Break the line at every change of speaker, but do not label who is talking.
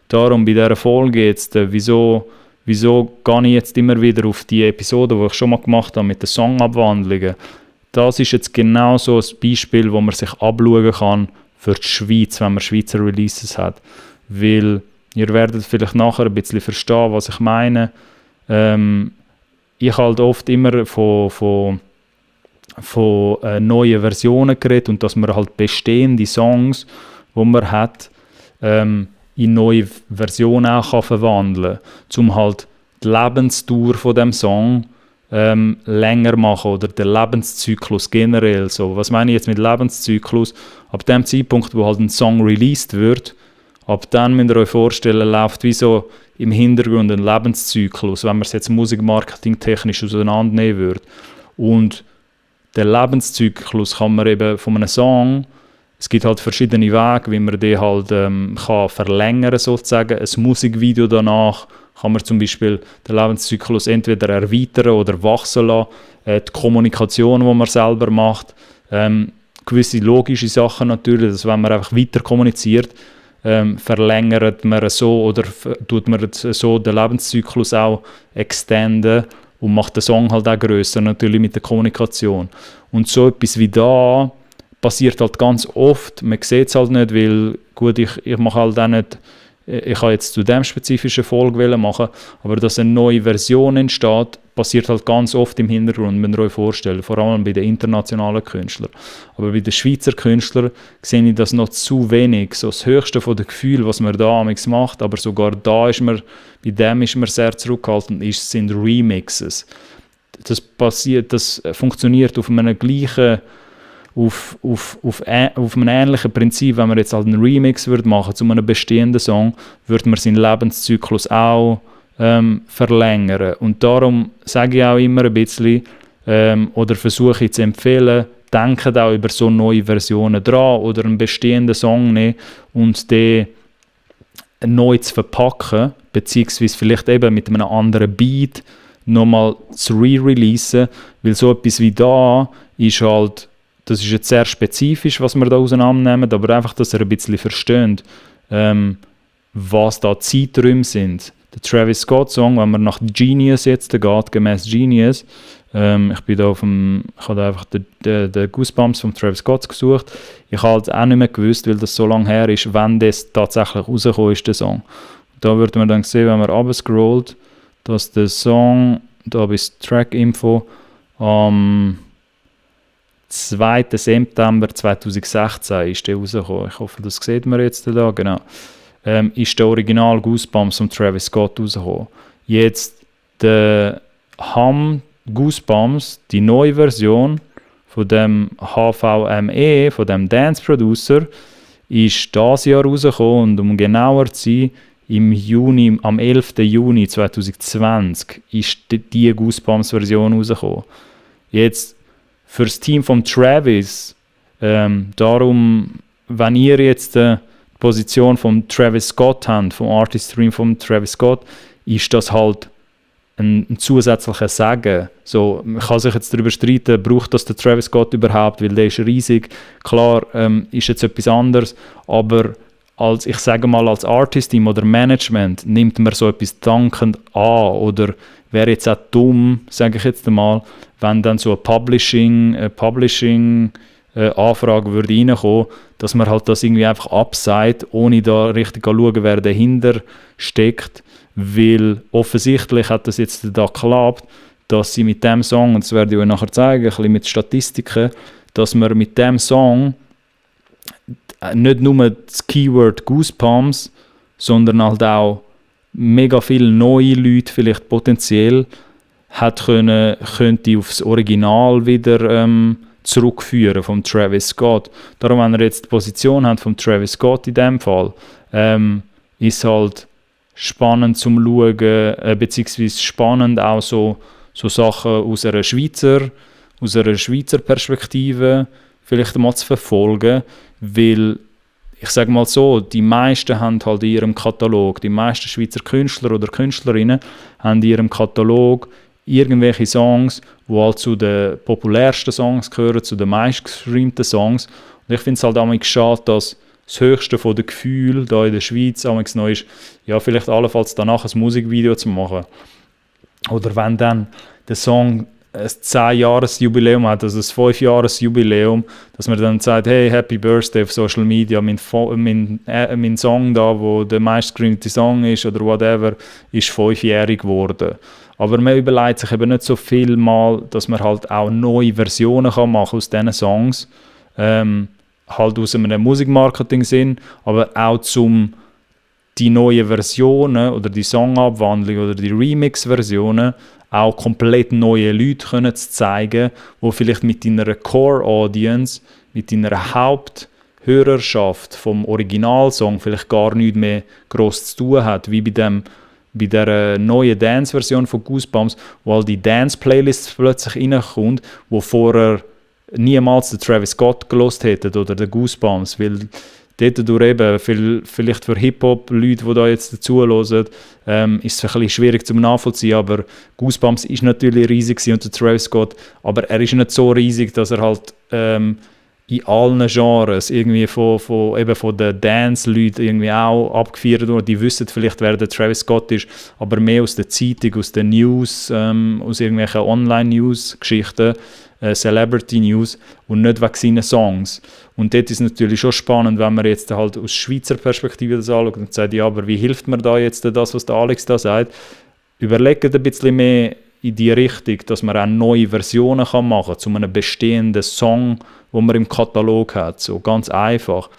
darum bei dieser Folge jetzt, wieso gehe ich jetzt immer wieder auf die Episode, die ich schon mal gemacht habe mit den Songabwandlungen. Das ist jetzt genau so ein Beispiel, wo man sich abschauen kann für die Schweiz, wenn man Schweizer Releases hat. Weil ihr werdet vielleicht nachher ein bisschen verstehen, was ich meine. Ich halt oft immer von neuen Versionen geredet und dass man halt bestehende Songs, die man hat, in neue Versionen auch kann verwandeln kann, um halt die Lebensdauer von dem Song länger machen oder den Lebenszyklus generell. So, was meine ich jetzt mit Lebenszyklus? Ab dem Zeitpunkt, wo halt ein Song released wird, ab dann müsst ihr euch vorstellen, läuft wie so im Hintergrund ein Lebenszyklus, wenn man es jetzt musikmarketing-technisch auseinandernehmen würde. Und der Lebenszyklus kann man eben von einem Song, es gibt halt verschiedene Wege, wie man den halt kann verlängern sozusagen. Ein Musikvideo danach kann man zum Beispiel den Lebenszyklus entweder erweitern oder wachsen lassen. Die Kommunikation, die man selber macht, gewisse logische Sachen natürlich, dass wenn man einfach weiter kommuniziert, verlängert man so oder tut man so den Lebenszyklus auch extenden und macht den Song halt auch grösser, natürlich mit der Kommunikation. Und so etwas wie da passiert halt ganz oft, man sieht es halt nicht, weil gut, ich mache halt auch nicht, ich habe jetzt zu dem spezifischen Folge machen, aber dass eine neue Version entsteht, passiert halt ganz oft im Hintergrund, müsst ihr euch vorstellen, vor allem bei den internationalen Künstlern. Aber bei den Schweizer Künstlern sehe ich das noch zu wenig, so das Höchste von den Gefühlen, was man da amigs macht, aber sogar da ist man, bei dem ist man sehr zurückhaltend, sind Remixes. Das funktioniert auf einem gleichen, auf einem ähnlichen Prinzip, wenn man jetzt halt einen Remix machen würde zu einem bestehenden Song, würde man seinen Lebenszyklus auch verlängern. Und darum sage ich auch immer ein bisschen, oder versuche ich zu empfehlen, denkt auch über so neue Versionen dran oder einen bestehenden Song nehmen und den neu zu verpacken, beziehungsweise vielleicht eben mit einem anderen Beat nochmal zu re-releasen, weil so etwas wie da ist halt, das ist jetzt sehr spezifisch, was wir da auseinandernehmen, aber einfach, dass ihr ein bisschen versteht, was da Zeiträume sind. Der Travis Scott Song, wenn man nach Genius jetzt geht, gemäß Genius, ich habe da einfach den Goosebumps von Travis Scott gesucht. Ich habe halt auch nicht mehr gewusst, weil das so lange her ist, wann das tatsächlich rausgekommen ist, der Song. Da würde man dann sehen, wenn man runterscrollt, dass der Song, da bis Track-Info, am 2. September 2016 ist der rausgekommen. Ich hoffe, das sieht man jetzt da, genau. Ist der Original Goosebumps von Travis Scott rausgekommen. Jetzt der Hum Goosebumps, die neue Version von dem HVME, von dem Dance Producer, ist dieses Jahr rausgekommen und um genauer zu sein, am 11. Juni 2020 ist die Goosebumps-Version rausgekommen. Jetzt für das Team von Travis, darum, wenn ihr jetzt die Position von Travis Scott habt, vom Artist Stream von Travis Scott, ist das halt ein zusätzlicher Segen. So, man kann sich jetzt darüber streiten, braucht das der Travis Scott überhaupt, weil der ist riesig. Klar, ist jetzt etwas anderes, aber ich sage mal, als Artist-Team oder Management nimmt man so etwas dankend an oder wäre jetzt auch dumm, sage ich jetzt einmal, wenn dann so eine Publishing-Anfrage würde reinkommen, dass man halt das irgendwie einfach abseit, ohne da richtig zu schauen, wer dahinter steckt, weil offensichtlich hat das jetzt da geklappt, dass sie mit dem Song, und das werde ich euch nachher zeigen, ein bisschen mit Statistiken, dass man mit dem Song nicht nur das Keyword Goosebumps, sondern halt auch mega viele neue Leute vielleicht potenziell könnte aufs Original wieder zurückführen vom Travis Scott. Darum, wenn ihr jetzt die Position habt vom Travis Scott in dem Fall, ist halt spannend zum Schauen, beziehungsweise spannend auch so Sachen aus einer Schweizer Perspektive vielleicht mal zu verfolgen, weil ich sage mal so, die meisten haben halt in ihrem Katalog, die meisten Schweizer Künstler oder Künstlerinnen haben in ihrem Katalog irgendwelche Songs, die halt zu den populärsten Songs gehören, zu den meistgestreamten Songs. Und ich finde es halt auch schade, dass das Höchste von den Gefühlen da in der Schweiz amigs noch ist, ja, vielleicht allenfalls danach ein Musikvideo zu machen. Oder wenn dann der Song ein 10-Jahres-Jubiläum hat, also ein 5-Jahres-Jubiläum, dass man dann sagt, hey, Happy Birthday auf Social Media, mein Song da, wo der meistgestreamte Song ist oder whatever, ist 5-jährig geworden. Aber man überlegt sich eben nicht so viel mal, dass man halt auch neue Versionen kann machen aus diesen Songs, halt aus einem Musikmarketing-Sinn, aber auch zum die neuen Versionen oder die Songabwandlung oder die Remix-Versionen auch komplett neue Leute können zu zeigen, die vielleicht mit deiner Core-Audience, mit deiner Haupthörerschaft vom Originalsong vielleicht gar nichts mehr gross zu tun hat, wie bei der neuen Dance-Version von Goosebumps, wo all die Dance-Playlists plötzlich reinkommt, wo vorher niemals der Travis Scott gelost hätten oder der Goosebumps, weil dort durch eben, vielleicht für Hip-Hop-Leute, die da jetzt dazuhören, ist es ein bisschen schwierig zu nachvollziehen, aber Goosebumps ist natürlich riesig und der Travis Scott, aber er ist nicht so riesig, dass er halt in allen Genres irgendwie von den Dance-Leuten irgendwie auch abgefeiert wird. Die wissen vielleicht, wer der Travis Scott ist, aber mehr aus der Zeitung, aus den News, aus irgendwelchen Online-News-Geschichten, Celebrity News und nicht wegen seinen Songs. Und dort ist es natürlich schon spannend, wenn man jetzt halt aus Schweizer Perspektive das anschaut und sagt, ja, aber wie hilft mir da jetzt das, was der Alex da sagt? Überlegt ein bisschen mehr in die Richtung, dass man auch neue Versionen machen kann zu einem bestehenden Song, wo man im Katalog hat. So ganz einfach.